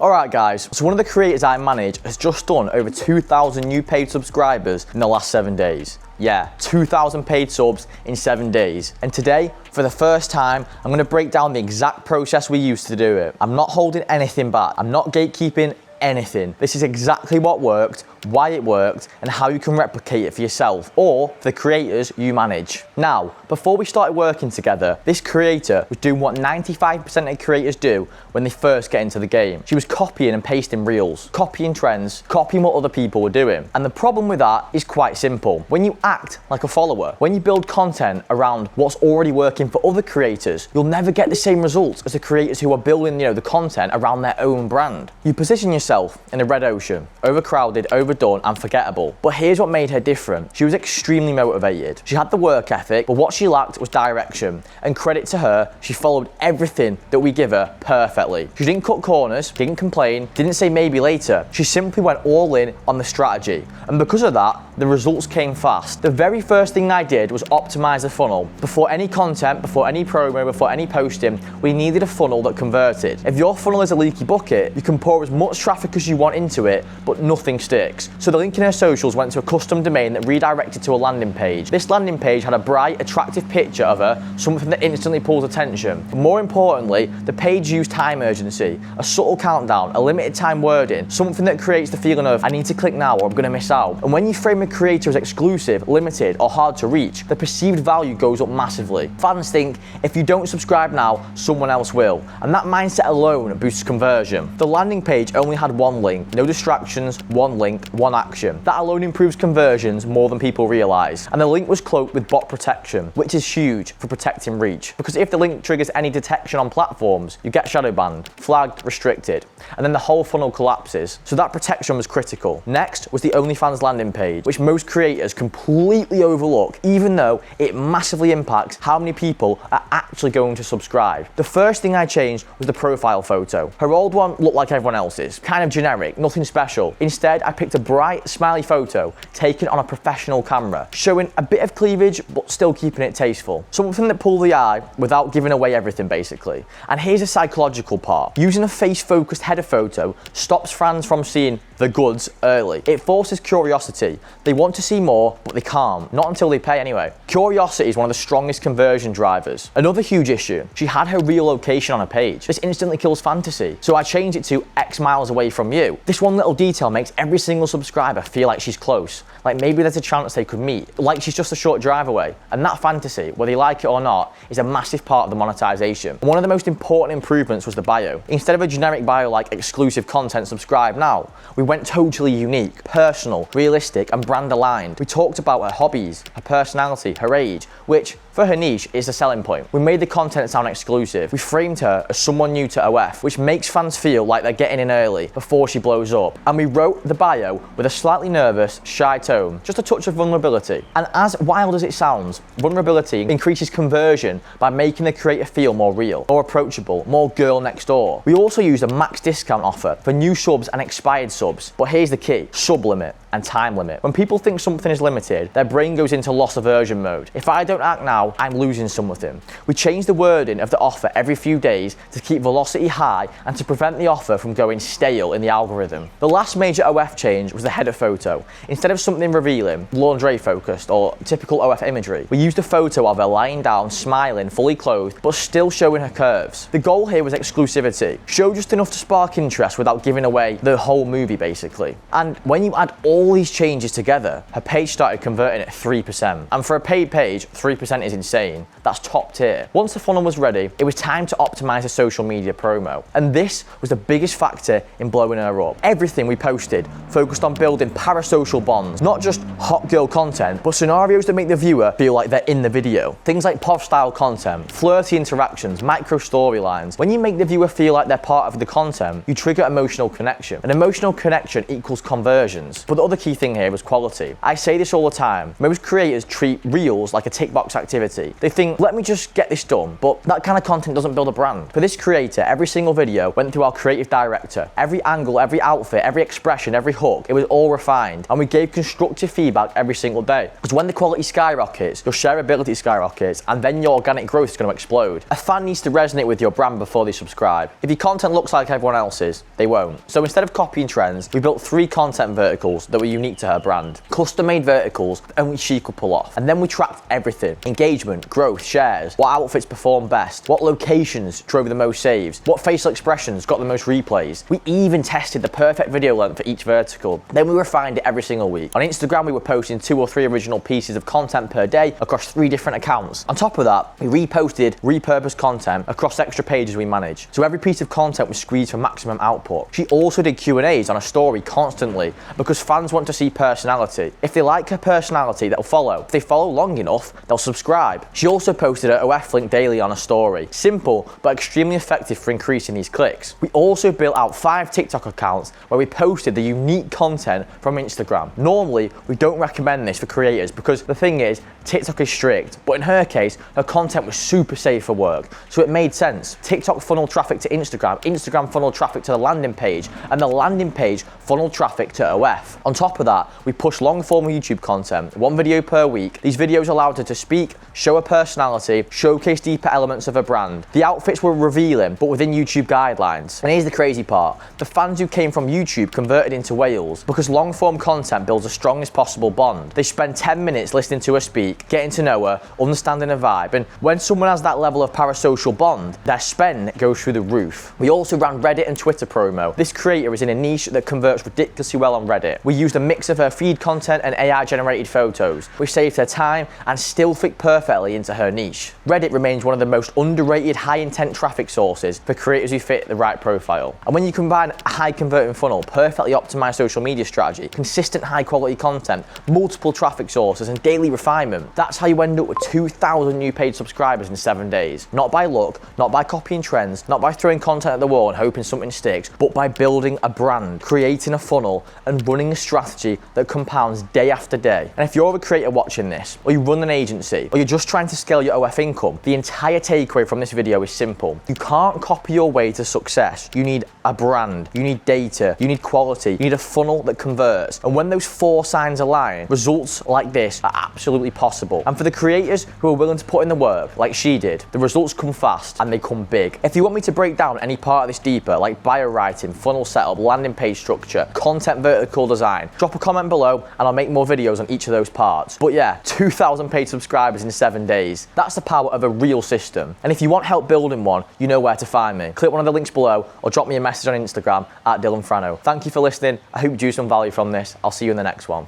Alright guys, so one of the creators I manage has just done over 2,000 new paid subscribers in the last 7 days. Yeah, 2,000 paid subs in 7 days. And today, for the first time, I'm going to break down the exact process we used to do it. I'm not holding anything back. I'm not gatekeeping anything. This is exactly what worked, why it worked, and how you can replicate it for yourself or for the creators you manage. Now, before we started working together, this creator was doing what 95% of creators do when they first get into the game. She was copying and pasting reels, copying trends, copying what other people were doing. And the problem with that is quite simple. When you act like a follower, when you build content around what's already working for other creators, you'll never get the same results as the creators who are building, the content around their own brand. You position yourself in a red ocean, overcrowded, overdone, and forgettable. But here's what made her different. She was extremely motivated. She had the work ethic, but what she lacked was direction. And credit to her, she followed everything that we give her perfectly. She didn't cut corners, didn't complain, didn't say maybe later. She simply went all in on the strategy. And because of that, the results came fast. The very first thing I did was optimize the funnel. Before any content, before any promo, before any posting, we needed a funnel that converted. If your funnel is a leaky bucket, you can pour as much traffic as you want into it, but nothing sticks. So the link in her socials went to a custom domain that redirected to a landing page. This landing page had a bright, attractive picture of her, something that instantly pulls attention. But more importantly, the page used time urgency, a subtle countdown, a limited time wording, something that creates the feeling of, I need to click now or I'm gonna miss out. And when you frame a creator as exclusive, limited, or hard to reach, the perceived value goes up massively. Fans think, if you don't subscribe now, someone else will. And that mindset alone boosts conversion. The landing page only had one link, no distractions, one link, one action. That alone improves conversions more than people realize. And the link was cloaked with bot protection, which is huge for protecting reach. Because if the link triggers any detection on platforms, you get shadow banned, flagged, restricted, and then the whole funnel collapses. So that protection was critical. Next was the OnlyFans landing page, which most creators completely overlook, even though it massively impacts how many people are actually going to subscribe. The first thing I changed was the profile photo. Her old one looked like everyone else's, kind of generic, nothing special. Instead, I picked a bright, smiley photo taken on a professional camera, showing a bit of cleavage, but still keeping it tasteful. Something that pulled the eye without giving away everything, basically. And here's a psychological part. Using a face-focused header photo stops fans from seeing the goods early. It forces curiosity. They want to see more, but they can't. Not until they pay anyway. Curiosity is one of the strongest conversion drivers. Another huge issue, she had her real location on her page. This instantly kills fantasy. So I changed it to X miles away from you. This one little detail makes every single subscriber feel like she's close. Like maybe there's a chance they could meet. Like she's just a short drive away. And that fantasy, whether you like it or not, is a massive part of the monetization. And one of the most important improvements was the bio. Instead of a generic bio like exclusive content, subscribe now, we went totally unique, personal, realistic, and brand aligned. We talked about her hobbies, her personality, her age, which for her niche is a selling point. We made the content sound exclusive. We framed her as someone new to OF, which makes fans feel like they're getting in early before she blows up. And we wrote the bio with a slightly nervous, shy tone, just a touch of vulnerability. And as wild as it sounds, vulnerability increases conversion by making the creator feel more real, more approachable, more girl next door. We also used a max discount offer for new subs and expired subs. But here's the key, sub limit and time limit. When people think something is limited, their brain goes into loss aversion mode. If I don't act now, I'm losing something. We changed the wording of the offer every few days to keep velocity high and to prevent the offer from going stale in the algorithm. The last major OF change was the header photo. Instead of something revealing, lingerie focused, or typical OF imagery, we used a photo of her lying down, smiling, fully clothed, but still showing her curves. The goal here was exclusivity. Show just enough to spark interest without giving away the whole movie, basically. And when you add all these changes together, her page started converting at 3%. And for a paid page, 3% is insane. That's top tier. Once the funnel was ready, it was time to optimize a social media promo. And this was the biggest factor in blowing her up. Everything we posted focused on building parasocial bonds, not just hot girl content, but scenarios that make the viewer feel like they're in the video. Things like pop style content, flirty interactions, micro storylines. When you make the viewer feel like they're part of the content, you trigger emotional connection. An emotional connection equals conversions. But the other key thing here was quality. I say this all the time. Most creators treat reels like a tick box activity. They think, let me just get this done, but that kind of content doesn't build a brand. For this creator, every single video went through our creative director. Every angle, every outfit, every expression, every hook, it was all refined, and we gave constructive feedback every single day. Because when the quality skyrockets, your shareability skyrockets, and then your organic growth is going to explode. A fan needs to resonate with your brand before they subscribe. If your content looks like everyone else's, they won't. So instead of copying trends, we built 3 content verticals that were unique to her brand. Custom-made verticals that only she could pull off. And then we tracked everything: engagement, growth, shares, what outfits performed best, what locations drove the most saves, what facial expressions got the most replays. We even tested the perfect video length for each vertical. Then we refined it every single week. On Instagram, we were posting 2 or 3 original pieces of content per day across 3 different accounts. On top of that, we reposted repurposed content across extra pages we manage. So every piece of content was squeezed for maximum output. She also did Q&As on a story constantly because fans want to see personality. If they like her personality, they'll follow. If they follow long enough, they'll subscribe. She also posted her OF link daily on a story. Simple, but extremely effective for increasing these clicks. We also built out 5 TikTok accounts where we posted the unique content from Instagram. Normally, we don't recommend this for creators because the thing is, TikTok is strict, but in her case, her content was super safe for work, so it made sense. TikTok funneled traffic to Instagram, Instagram funneled traffic to the landing page, and the landing page funneled traffic to OF. On top of that, we pushed long-form YouTube content, 1 video per week. These videos allowed her to speak, show her personality, showcase deeper elements of her brand. The outfits were revealing, but within YouTube guidelines. And here's the crazy part. The fans who came from YouTube converted into whales because long-form content builds the strongest possible bond. They spend 10 minutes listening to her speak, getting to know her, understanding her vibe, and when someone has that level of parasocial bond, their spend goes through the roof. We also ran Reddit and Twitter promo. This creator is in a niche that converts ridiculously well on Reddit. We used a mix of her feed content and AI generated photos, which saved her time and still fit perfectly into her niche. Reddit remains one of the most underrated high intent traffic sources for creators who fit the right profile. And when you combine a high converting funnel, perfectly optimized social media strategy, consistent high quality content, multiple traffic sources, and daily refinement, that's how you end up with 2,000 new paid subscribers in 7 days. Not by luck, not by copying trends, not by throwing content at the wall and hoping something sticks, but by building a brand, creating a funnel, and running a strategy that compounds day after day. And if you're a creator watching this, or you run an agency, or you're just trying to scale your OF income, the entire takeaway from this video is simple. You can't copy your way to success. You need a brand, you need data, you need quality, you need a funnel that converts. And when those 4 signs align, results like this are absolutely possible. And for the creators who are willing to put in the work, like she did, the results come fast and they come big. If you want me to break down any part of this deeper, like bio writing, funnel setup, landing page structure, content vertical design, drop a comment below and I'll make more videos on each of those parts. But yeah, 2,000 paid subscribers in 7 days. That's the power of a real system. And if you want help building one, you know where to find me. Click one of the links below or drop me a message on Instagram at Dylan Frano. Thank you for listening. I hope you drew some value from this. I'll see you in the next one.